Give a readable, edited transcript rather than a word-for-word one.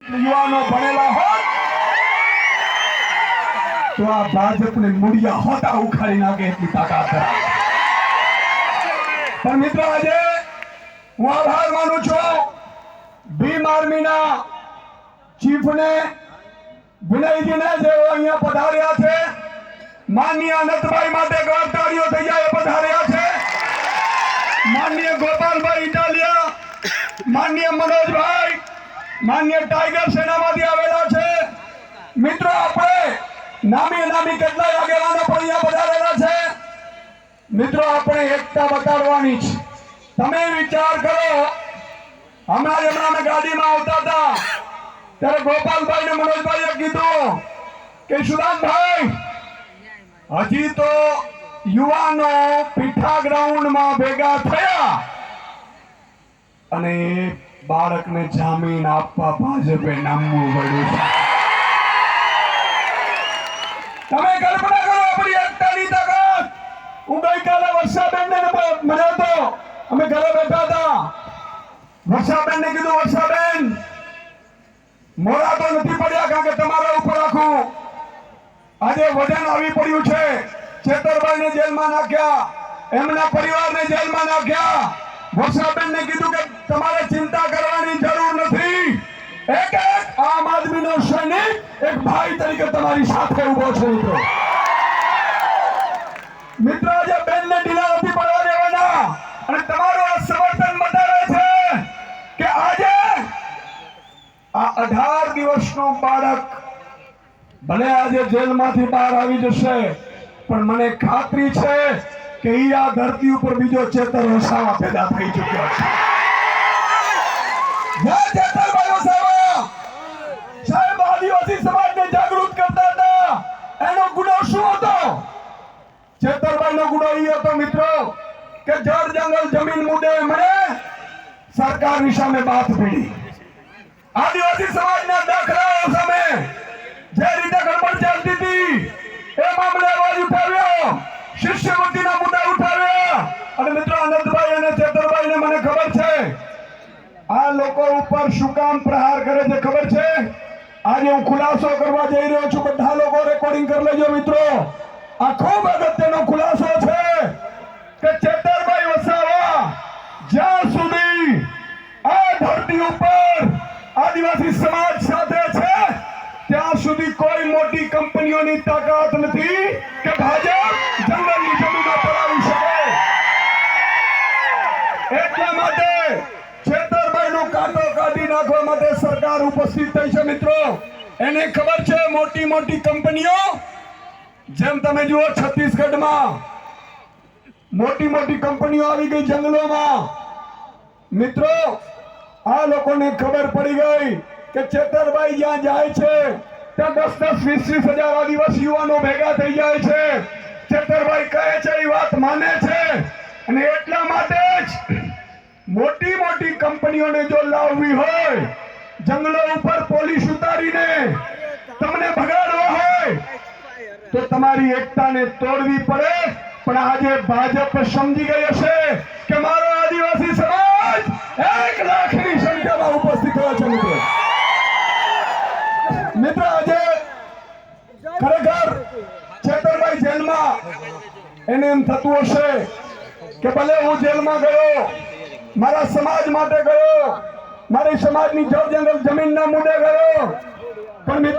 યુવાનો ભણેલા હોત તો આ ભાજપને મૂળિયા હોતા ઉખાડી નાખે એટલી તાકાત ધરાવે. પણ મિત્રો આજે હું આભાર માનું છું ભીમ આર્મીના ચીફને વિનયજીને જેઓ અહીંયા પધાર્યા છે. માનનીય અનંતભાઈ માટે ગૌરવતાળીઓ થઈ જાય પધાર્યા છે. માનનીય ગોપાલભાઈ ઇટાલિયા, માનનીય મનોજભાઈ, માનનીય ટાઈગર સેનામાંથી આવેલા છે. મિત્રો આપણે નામી કેટલાય આગેવાનો પણ અહીંયા પધારેલા છે. મિત્રો આપણે એકતા બતાડવાની છે. તમે વિચાર કરો, હમણાં અમે ગાડીમાં આવતા હતા ત્યારે ગોપાલભાઈ ને મનોજભાઈએ કીધું કે સુદાનભાઈ હજી તો યુવાનો પીઠા ગ્રાઉન્ડમાં ભેગા થયા અને બાળકને જામીન આપવા ભાજપે નામવું પડ્યું છે. તમે કલ્પના કરો આપણી એકતાની તાકાત. હું ગઈકાલે વર્ષાબેનને મળ્યો હતો, અમે ઘરે બેઠા હતા. વર્ષાબેનને કીધું, વર્ષાબેન મોડા તો નથી પડ્યા કારણ કે તમારા ઉપર આખું આજે વજન આવી પડ્યું છે. ચેતરભાઈને જેલમાં નાખ્યા, એમના પરિવારને જેલમાં નાખ્યા. વર્ષાબેનને કીધું કે તમારે ચિંતા કરવાની જરૂર નથી. એક આમ આદમીનો સૈનિક એક ભાઈ તરીકે તમારી સાથે ઉભો છે. મિત્રો આજે બેનને ઢીલા નથી પડવા દેવાના અને તમારું આ સમર્થન બતાવે છે કે આજે આ 18 દિવસનો બાળક ભલે આજે જેલમાંથી બહાર આવી જશે પણ મને ખાતરી છે કે ઈ આ ધરતી ઉપર બીજો ચેતર વસાવા પેદા થઈ ચૂક્યો છે. ચેતરભાઈ વસાવા સાહેબ આદિવાસી સમાજને જાગૃત કરતા હતા. એનો ગુનો શું હતો? ચેતરભાઈનો ગુનો એ હતો મિત્રો કે જળ જંગલ જમીન મુદ્દે મને સરકારની સામે બાથ પીડી. આદિવાસી સમાજના દાખલાઓ સામે જે રીતે ગડબડ ચાલતી હતી એ મામલે અવાજ ઉઠાવ્યો, શિષ્યવૃત્તિના મુદ્દા ઉઠાવ્યા. અને મિત્રો અનંતભાઈ અને ચેતરભાઈને મને ખબર છે આ લોકો ઉપર શું કામ પ્રહાર કરે છે ખબર છે. આજે હું ખુલાસો કરવા જઈ રહ્યો છું. બધા લોકો રેકોર્ડિંગ કરી લેજો મિત્રો. આ ખૂબ અગત્યનો ખુલાસો છે કે ચેતરભાઈ વસાવા જ્યાં સુધી આ ધરતી ઉપર આદિવાસી સમાજ સાથે છે ત્યાં સુધી કોઈ મોટી કંપનીઓની તાકાત નથી કે ભાજપ જંગલની જમીનો પડાવી શકે. એટલા માટે ચેતરભાઈનો કાંટો કાઢી નાખવા માટે સરકાર ઉપસ્થિત થઈ છે. મિત્રો એને ખબર છે મોટી મોટી કંપનીઓ જેમ તમે જુઓ છત્તીસગઢમાં મોટી મોટી કંપનીઓ આવી ગઈ જંગલોમાં. મિત્રો આ લોકોને ખબર પડી ગઈ કે ચેતરભાઈ જ્યાં જાય છે ત્યાં 10-20 હજાર આદિવાસી યુવાનો ભેગા થઈ જાય છે. ચેતરભાઈ કહે છે એ વાત માને છે અને એટલા માટે જ મોટી મોટી કંપનીઓને જો લાવવી હોય, જંગલો ઉપર પોલીસ ઉતારીને તમને ભગાડવા હોય તો તમારી એકતાને તોડવી પડે. પણ આજે ભાજપ સમજી ગઈ હશે કે મારો આદિવાસી સમાજ 1 લાખની સંખ્યામાં ઉપસ્થિત થયો છે. મિત્રો આજે ખરેખર ચેતરભાઈ જેલમાં એને એમ થતું હશે કે ભલે હું જેલમાં ગયો, મારા સમાજ માટે ગયો, મારી સમાજની જળ જંગલ જમીનના મુદ્દે ગયો, પણ મિત્રો